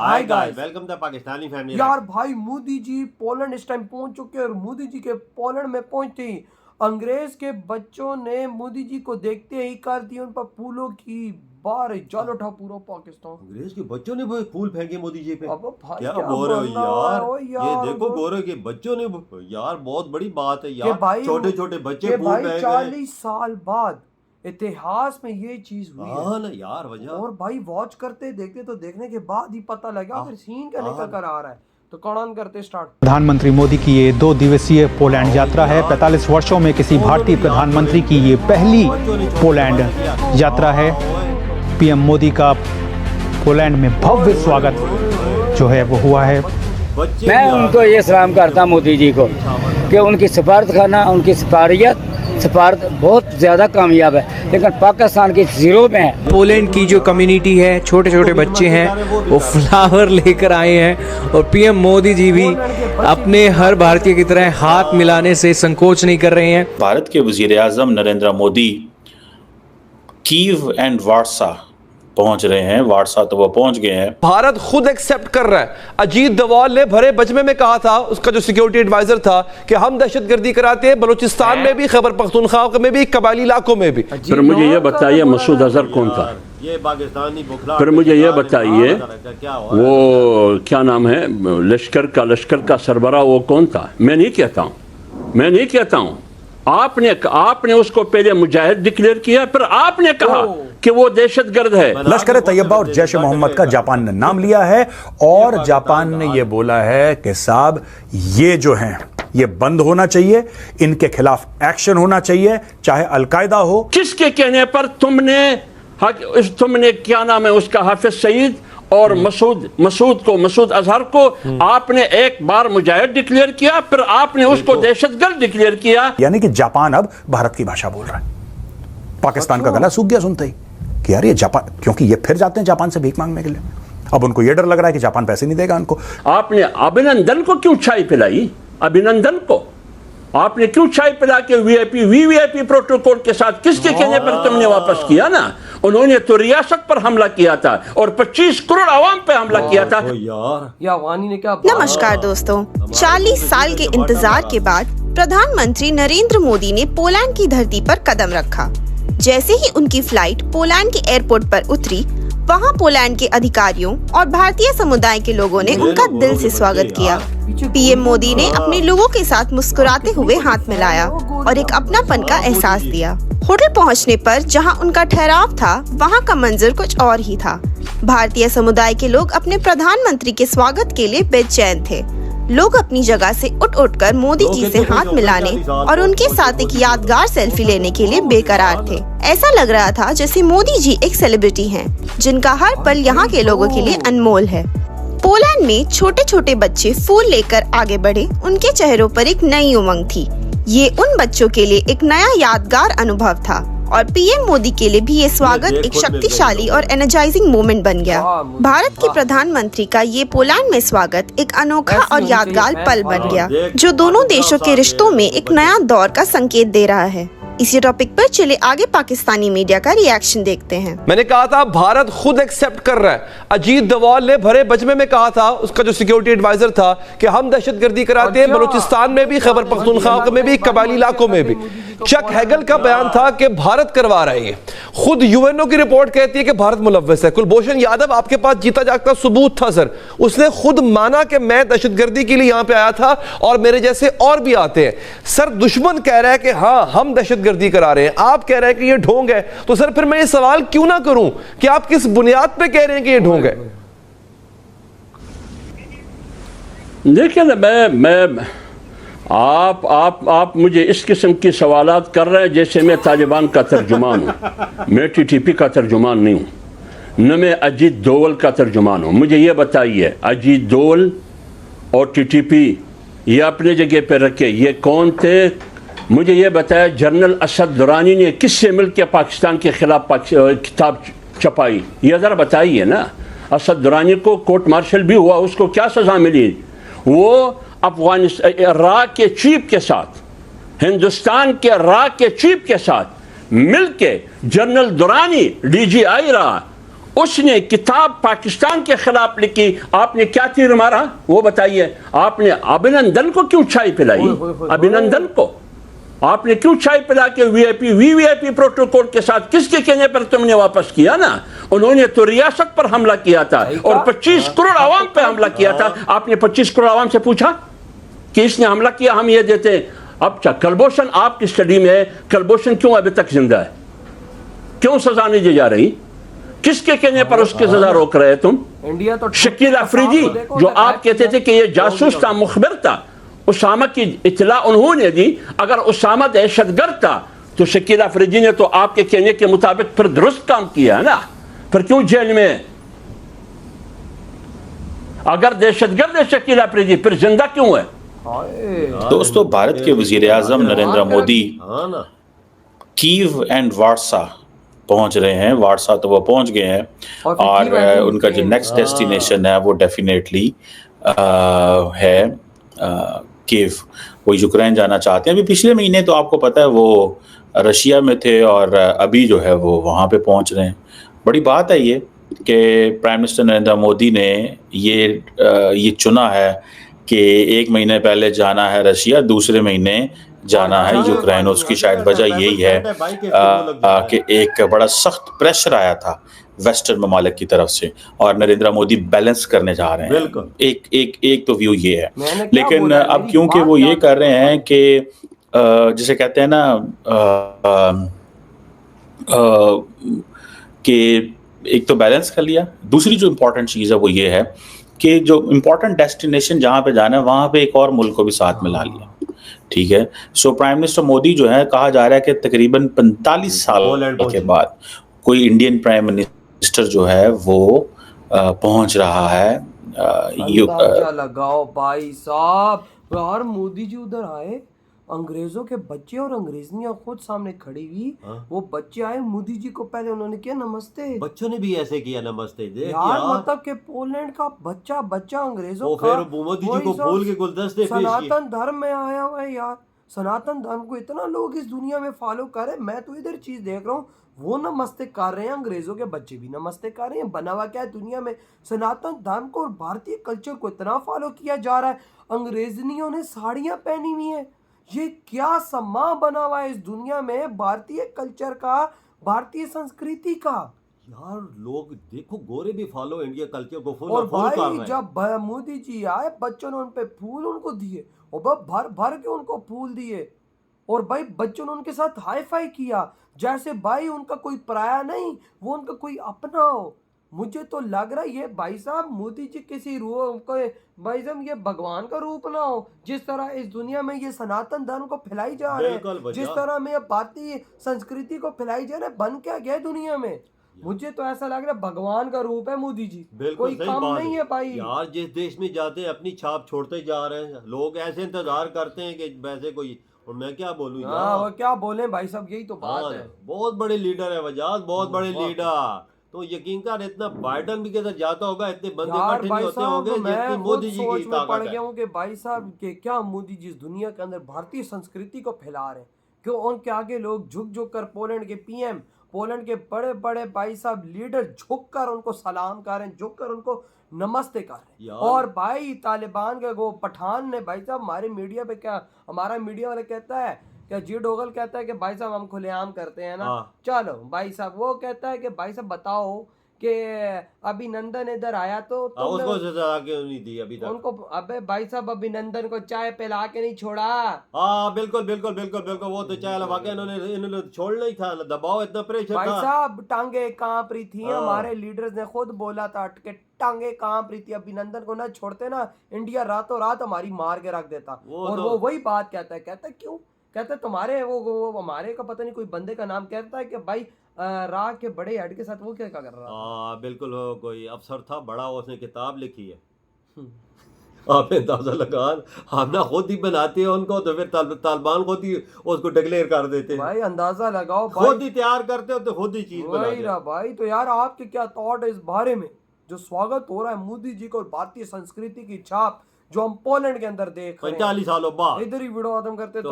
Hi guys, welcome the Pakistani family. यार भाई Modi ji Poland इस टाइम पहुंच चुके हैं और मोदी जी के पोलैंड में पहुंचते ही अंग्रेज के बच्चों ने मोदी जी को देखते ही कर दी उन पर फूलों की बारिश। जल उठा पूरा पाकिस्तान। अंग्रेज के बच्चों ने वो फूल फेंके मोदी जी पे। अब भाई क्या क्या बोल रहे हो बोलना यार? है, ओ ये यार, देखो वो- बोल रहे हो कि बच्चों ने, यार बहुत बड़ी बात है कि यार। भाई छोटे छोटे बच्चे कि फूल भाई फेंक रहे हैं। 40 साल बाद इतिहास में ये चीज हुई है। हाँ ना यार, वजह और भाई वॉच करते देखते तो देखने के बाद ही पता लगा फिर सीन क्या निकल कर आ रहा है। तो कौन ऑन करते स्टार्ट। प्रधानमंत्री मोदी की ये 2 दिवसीय पोलैंड यात्रा है। 45 वर्षों में किसी भारतीय प्रधानमंत्री की ये पहली पोलैंड यात्रा है। पीएम मोदी का पोलैंड में भव्य स्वागत जो है वो हुआ है। बच्चे मैं उनको ये सलाम करता मोदी जी को कि उनकी सफारतखाना, उनकी सफारत बहुत ज़्यादा कामयाब है, लेकिन पाकिस्तान की जीरो में है। पोलैंड की जो कम्युनिटी है, छोटे छोटे बच्चे हैं, वो फ्लावर लेकर आए हैं और पीएम मोदी जी भी अपने हर भारतीय की तरह हाथ मिलाने से संकोच नहीं कर रहे हैं। भारत के वज़ीर आज़म Narendra Modi Kyiv and Warsaw पहुंच रहे हैं। वार्सा तो वो पहुंच गए हैं। भारत खुद एक्सेप्ट कर रहा है। अजीत डोवाल ने भरे बजमे में कहा था, उसका जो सिक्योरिटी एडवाइजर था, कि हम दहशतगर्दी कराते हैं बलूचिस्तान में भी, खैबर पख्तूनख्वा में भी, कबायली इलाकों में भी। फिर मुझे ये बताइए मसूद अजहर कौन था? ये पाकिस्तानी बुखला। फिर मुझे ये बताइए वो क्या नाम है लश्कर का सरबराह वो कौन था? मैं नहीं कहता हूँ। आपने उसको पहले मुजाहिद डिक्लेयर किया, फिर आपने कहा कि वो दहशतगर्द है। लश्कर तैयबा और जैश मोहम्मद का जापान ने नाम लिया है और जापान ने ये बोला है कि साहब ये जो हैं ये बंद होना चाहिए, इनके खिलाफ एक्शन होना चाहिए, चाहे अलकायदा हो। किसके कहने पर तुमने क्या नाम है उसका हाफिज सईद और मसूद अजहर को आपने एक बार मुजाहिद डिक्लेयर किया, फिर आपने उसको दहशतगर्द डिक्लेयर किया। यानी कि जापान अब भारत की भाषा बोल रहा है। पाकिस्तान का गला सूख गया सुनते ही कि यार ये जापान, क्योंकि ये फिर जाते हैं जापान से भीख मांगने के लिए। अब उनको ये डर लग रहा है कि जापान पैसे नहीं देगा उनको। आपने अभिनंदन को क्यों चाय पिलाई? अभिनंदन को आपने क्यों चाय पिला के वीवीआईपी प्रोटोकॉल के साथ किसके कहने पर तुमने वापस किया ना? उन्होंने तो रियासत पर हमला किया था और 25 करोड़ आवाम पे हमला किया था। या वानी ने क्या। नमस्कार दोस्तों, 40 साल के इंतजार के बाद प्रधानमंत्री नरेंद्र मोदी ने पोलैंड की धरती पर कदम रखा। जैसे ही उनकी फ्लाइट पोलैंड के एयरपोर्ट पर उतरी, वहां पोलैंड के अधिकारियों और भारतीय समुदाय के लोगों ने उनका दिल से स्वागत किया। पीएम मोदी ने अपने लोगों के साथ मुस्कुराते हुए हाथ मिलाया और एक अपनापन का एहसास दिया। होटल पहुंचने पर जहां उनका ठहराव था, वहां का मंजर कुछ और ही था। भारतीय समुदाय के लोग अपने प्रधानमंत्री के स्वागत के लिए बेचैन थे। लोग अपनी जगह से उठ कर मोदी जी से हाथ मिलाने और उनके साथ एक यादगार सेल्फी लेने के लिए बेकरार थे। ऐसा लग रहा था जैसे मोदी जी एक सेलिब्रिटी हैं, जिनका हर पल यहाँ के लोगों के लिए अनमोल है। पोलैंड में छोटे छोटे बच्चे फूल लेकर आगे बढ़े। उनके चेहरों पर एक नई उमंग थी। ये उन बच्चों के लिए एक नया यादगार अनुभव था और पीएम मोदी के लिए भी ये स्वागत एक शक्तिशाली और एनर्जाइजिंग मोमेंट बन गया। भारत के प्रधानमंत्री का ये पोलैंड में स्वागत एक अनोखा और यादगार पल बन गया, जो दोनों देशों के रिश्तों में एक नया दौर का संकेत दे रहा है। इसी टॉपिक पर चले आगे पाकिस्तानी मीडिया का रिएक्शन देखते हैं। मैंने कहा था भारत खुद एक्सेप्ट कर रहा है। अजीत डोवाल ने भरे बजमे में कहा था, उसका जो सिक्योरिटी एडवाइजर था, कि हम दहशतगर्दी कराते हैं बलूचिस्तान में भी, खैबर पख्तूनख्वा में भी, कबायली इलाकों में भी। चक हैगल का बयान था कि भारत करवा रही है। खुद यूएनओ की रिपोर्ट कहती है कि भारत मुलव्वस है। कुलभूषण यादव आपके पास जीता जागता सबूत था सर। उसने खुद माना कि मैं दहशतगर्दी के लिए यहां पे आया था और मेरे जैसे और भी आते हैं। सर दुश्मन कह रहा है कि हाँ हम दहशतगर्दी करा रहे हैं, आप कह रहे हैं कि ये ढोंग है। तो सर फिर मैं ये सवाल क्यों ना करूं कि आप किस बुनियाद पे कह रहे हैं कि ये ढोंग है? देखिए ना, आप मुझे इस किस्म की सवालात कर रहे हैं जैसे मैं तालिबान का तर्जुमान हूँ। मैं टीटीपी का तर्जुमान नहीं हूँ, न मैं अजीत डोवल का तर्जुमान हूँ। मुझे ये बताइए, अजीत डोवल और टीटीपी ये अपने जगह पे रखे, ये कौन थे? मुझे ये बताया जनरल असद दुरानी ने किससे मिलकर पाकिस्तान के खिलाफ किताब छपाई? ये ज़रा बताइए ना। असद दुरानी को कोर्ट मार्शल भी हुआ, उसको क्या सज़ा मिली? वो अफगानिस्तान इराक के चीफ के साथ, हिंदुस्तान के इराक के चीफ के साथ मिलके जनरल दुरानी डीजीआई रहा, उसने किताब पाकिस्तान के खिलाफ लिखी, आपने क्या तीर मारा वो बताइए। आपने अभिनंदन को क्यों चाय पिलाई? अभिनंदन को आपने क्यों चाय पिला के वीवीआईपी प्रोटोकॉल के साथ किसके कहने पर तुमने वापस किया ना? उन्होंने तो रियासत पर हमला किया था और 25 करोड़ आवाम पे हमला किया था। आपने 25 करोड़ आवाम से पूछा कि इसने हमला किया, हम ये देते हैं। अब कलभूषण आपकी स्टडी में है, कलभूषण क्यों अभी तक जिंदा है? क्यों सजा नहीं दी जा रही? किसके कहने पर उसकी सजा रोक रहे तुम? इंडिया तो शकील अफरीदी जो आप कहते थे कि ये जासूस था, मुखबिर था, उसामा की इतला उन्होंने दी। अगर उसामा दहशतगर्द था तो शकील अफरीदी ने तो आपके कहने के मुताबिक फिर दुरुस्त काम किया है ना? फिर क्यों जेल में? अगर दहशतगर्द है शकील अफरीदी फिर जिंदा क्यों है? दोस्तों, भारत के वजीर आजम Narendra Modi Kyiv and Warsaw पहुंच रहे हैं। वार्सा तो वो पहुंच गए हैं और उनका जो नेक्स्ट डेस्टिनेशन है वो डेफिनेटली है कीव। वो यूक्रेन जाना चाहते हैं। अभी पिछले महीने तो आपको पता है वो रशिया में थे और अभी जो है वो वहाँ पे पहुंच रहे हैं। बड़ी बात है ये कि प्राइम मिनिस्टर नरेंद्र मोदी ने ये चुना है कि एक महीने पहले जाना है रशिया, दूसरे महीने जाना है यूक्रेन। उसकी शायद वजह यही है कि एक बड़ा सख्त प्रेशर आया था वेस्टर्न ममालिक की तरफ से और नरेंद्र मोदी बैलेंस करने जा रहे हैं। एक तो व्यू ये है। लेकिन अब क्योंकि वो ये कर रहे हैं कि जिसे कहते हैं ना कि एक तो बैलेंस कर लिया, दूसरी जो इम्पोर्टेंट चीज़ है वो ये है कि जो इम्पोर्टेंट डेस्टिनेशन जहाँ पे जाना है वहाँ पे एक और मुल्क को भी साथ मिला लिया। ठीक है। सो प्राइम मिनिस्टर मोदी जो है, कहा जा रहा है कि तकरीबन 45 साल के बाद कोई इंडियन प्राइम मिनिस्टर जो है वो पहुंच रहा है। लगाओ भाई साहब, यार मोदी जी उधर आए, अंग्रेजों के बच्चे और अंग्रेजनियां खुद सामने खड़ी हुई। वो बच्चे आए, मोदी जी को पहले उन्होंने किया नमस्ते। बच्चों ने भी ऐसे किया नमस्ते। यार मतलब कि पोलैंड का बच्चा अंग्रेजों का, फिर मोदी जी को फूल के गुलदस्ते सनातन धर्म में आया हुआ है। यार सनातन धर्म को इतना लोग इस दुनिया में फॉलो कर रहे हैं। मैं तो इधर चीज देख रहा हूँ, वो नमस्ते कर रहे हैं, अंग्रेजों के बच्चे भी नमस्ते कर रहे हैं। बना हुआ क्या है दुनिया में? सनातन धर्म को और भारतीय कल्चर को इतना फॉलो किया जा रहा है। अंग्रेजनियों ने साड़ियां पहनी हुई है। ये क्या सम्मा बना हुआ है इस दुनिया में भारतीय कल्चर का, भारतीय संस्कृति का। यार लोग देखो, गोरे भी फॉलो इंडिया कल्चर को फुल और फुल कर रहे हैं। जब मोदी जी आए, बच्चों ने उन पे फूल उनको दिए और भर भर के उनको फूल दिए और भाई बच्चों ने उनके साथ हाई फाई किया, जैसे भाई उनका कोई पराया नहीं, वो उनका कोई अपना हो। मुझे तो लग रहा है ये भाई साहब मोदी जी किसी रूप भाई साहब ये भगवान का रूप ना हो। जिस तरह इस दुनिया में ये सनातन धर्म को फैलाई जा रहे हैं, जिस तरह में भारतीय संस्कृति को फैलाई जा रहे हैं, बन क्या गया दुनिया में? मुझे तो ऐसा लग रहा है भगवान का रूप है मोदी जी, कोई कम नहीं है भाई। यार जिस देश में जाते हैं अपनी छाप छोड़ते जा रहे हैं। लोग ऐसे इंतजार करते हैं कि वैसे कोई, और मैं क्या बोलूं यार, वो क्या बोले भाई साहब, यही तो बात है। बहुत बड़े लीडर है वजाद, बहुत बड़े लीडर। तो यकीन कर, इतना बाइडन भी किधर जाता होगा, इतने बंदे इकट्ठे नहीं होते होंगे जितनी मोदी जी की ताकत है। कि भाई साहब के क्या मोदी जी इस दुनिया के अंदर भारतीय संस्कृति को फैला रहे हैं। क्यों उनके आगे लोग झुक कर, पोलैंड के पीएम, पोलैंड के बड़े बड़े भाई साहब लीडर झुककर उनको सलाम कर रहे हैं, झुककर उनको नमस्ते कर रहे हैं। और भाई तालिबान के वो पठान ने भाई साहब हमारे मीडिया पे क्या, हमारा मीडिया वाला कहता है क्या, जी डोगल कहता है कि भाई साहब हम खुलेआम करते हैं ना। चलो भाई साहब वो कहता है कि भाई साहब बताओ कि अभिनंदन इधर आया तो उसको सजा क्यों नहीं दी अभी तक उनको? अबे भाई साहब अभिनंदन को चाय पिला के नहीं छोड़ा। हाँ बिल्कुल बिल्कुल बिल्कुल बिल्कुल, वो तो चाय लगा के इन्होंने छोड़ना ही था, दबाव इतना प्रेशर भाई था। साहब टांगे कांप रही थी, हमारे लीडर्स ने खुद बोला था कि टांगे कांप रही थी। अभिनंदन को ना छोड़ते ना, इंडिया रातों रात हमारी मार के रख देता। और वो वही बात कहता है क्यों कहते तुम्हारे वो हमारे का पता नहीं कोई बंदे का नाम कहता है कि भाई राग के बड़े हेड के साथ वो क्या कर रहा है। बिल्कुल, कोई अफसर था बड़ा, उसने किताब लिखी है। आप अंदाजा लगा, हम ना खुद ही बनाते हैं उनको, तो फिर तालिबान खुद ही उसको डिक्लेयर कर देते हैं। भाई अंदाजा लगाओ, खुद ही तैयार करते हो तो खुद ही चीज वही रहा भाई। तो यार आपके क्या थॉट है इस बारे में, जो स्वागत हो रहा है मोदी जी को और भारतीय संस्कृति की छाप जो हम पोलैंड के अंदर देख रहे हैं 45 सालों बाद? इधर ही वीडियो खत्म करते तो